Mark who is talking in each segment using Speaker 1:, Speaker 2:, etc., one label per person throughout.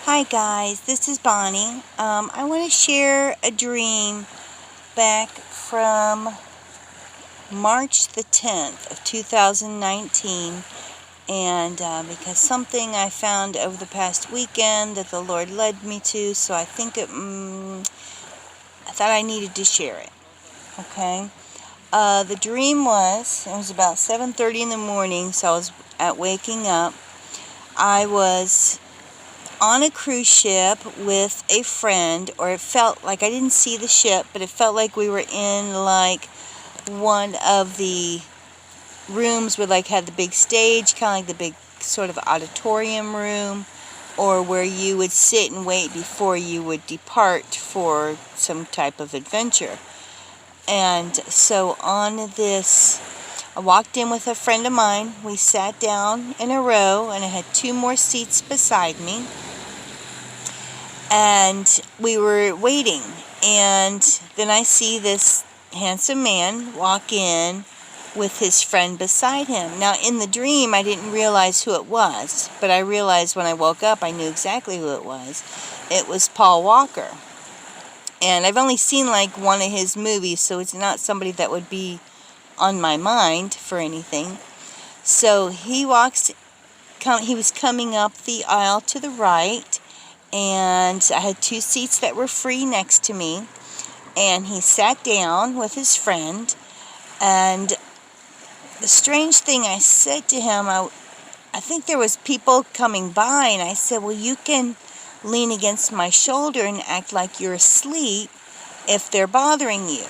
Speaker 1: Hi guys, this is Bonnie. I want to share a dream back from March the 10th of 2019, and because something I found over the past weekend that the Lord led me to, so I think I thought I needed to share it. Okay. The dream it was about 7:30 in the morning, so I was at waking up. I was on a cruise ship with a friend, or it felt like, I didn't see the ship, but it felt like we were in like one of the rooms where like had the big stage, kind of like the big sort of auditorium room, or where you would sit and wait before you would depart for some type of adventure. And so on this, I walked in with a friend of mine. We sat down in a row, and I had two more seats beside me. And we were waiting, and then I see this handsome man walk in with his friend beside him. Now, in the dream, I didn't realize who it was, but I realized when I woke up, I knew exactly who it was. It was Paul Walker. And I've only seen like one of his movies, so it's not somebody that would be on my mind for anything. So he was coming up the aisle to the right, and I had two seats that were free next to me, and he sat down with his friend. And the strange thing, I said to him, I think there was people coming by, and I said, well, you can lean against my shoulder and act like you're asleep if they're bothering you.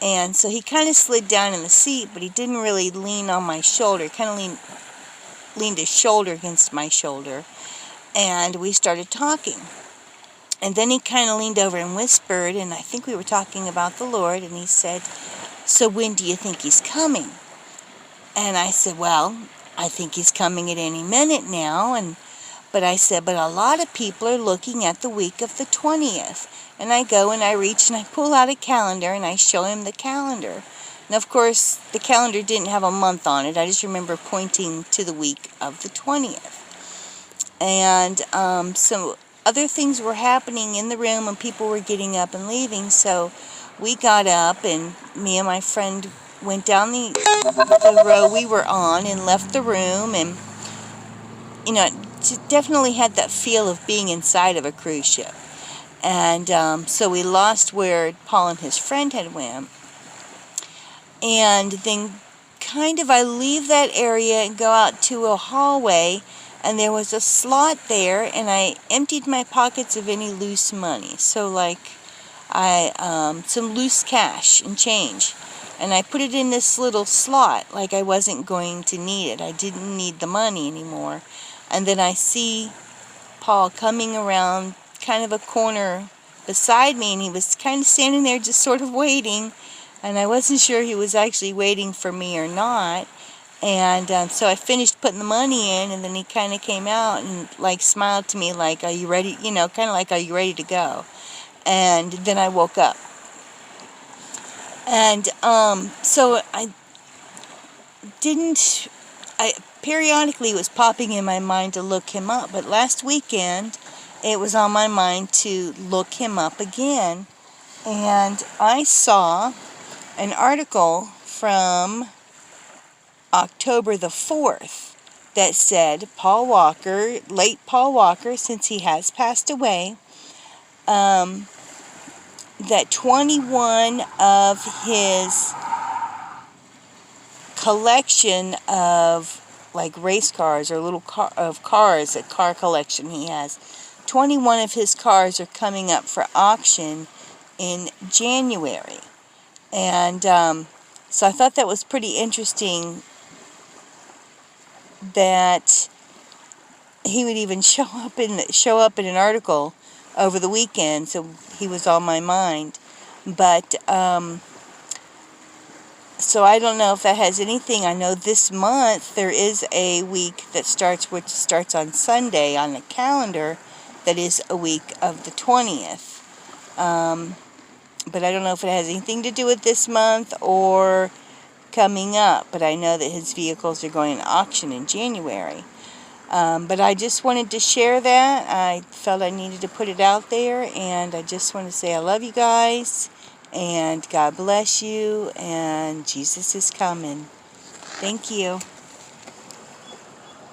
Speaker 1: And so he kind of slid down in the seat, but he didn't really lean on my shoulder. He kind of leaned his shoulder against my shoulder, and we started talking. And then he kind of leaned over and whispered, and I think we were talking about the Lord, and he said, so when do you think he's coming? And I said, well, I think he's coming at any minute now. But I said, but a lot of people are looking at the week of the 20th. And I go and I reach and I pull out a calendar and I show him the calendar. And of course, the calendar didn't have a month on it. I just remember pointing to the week of the 20th. And so other things were happening in the room, and people were getting up and leaving. So we got up, and me and my friend went down the row we were on and left the room. And definitely had that feel of being inside of a cruise ship. And so we lost where Paul and his friend had went. And then kind of I leave that area and go out to a hallway, and there was a slot there, and I emptied my pockets of any loose money. So like some loose cash and change. And I put it in this little slot like I wasn't going to need it. I didn't need the money anymore. And then I see Paul coming around kind of a corner beside me, and he was kind of standing there just sort of waiting. And I wasn't sure he was actually waiting for me or not. And so I finished putting the money in, and then he kind of came out and like smiled to me like, are you ready? Kind of like, are you ready to go? And then I woke up. And so I periodically was popping in my mind to look him up, but last weekend it was on my mind to look him up again. And I saw an article from October the 4th that said late Paul Walker, since he has passed away, that 21 of his collection of like race cars or cars, a car collection he has, 21 of his cars are coming up for auction in January. And so I thought that was pretty interesting that he would even show up in an article over the weekend, so he was on my mind. But so I don't know if that has anything. I know this month there is a week that which starts on Sunday on the calendar, that is a week of the 20th. But I don't know if it has anything to do with this month or coming up. But I know that his vehicles are going to auction in January. But I just wanted to share that. I felt I needed to put it out there, and I just want to say I love you guys, and God bless you, and Jesus is coming. Thank you.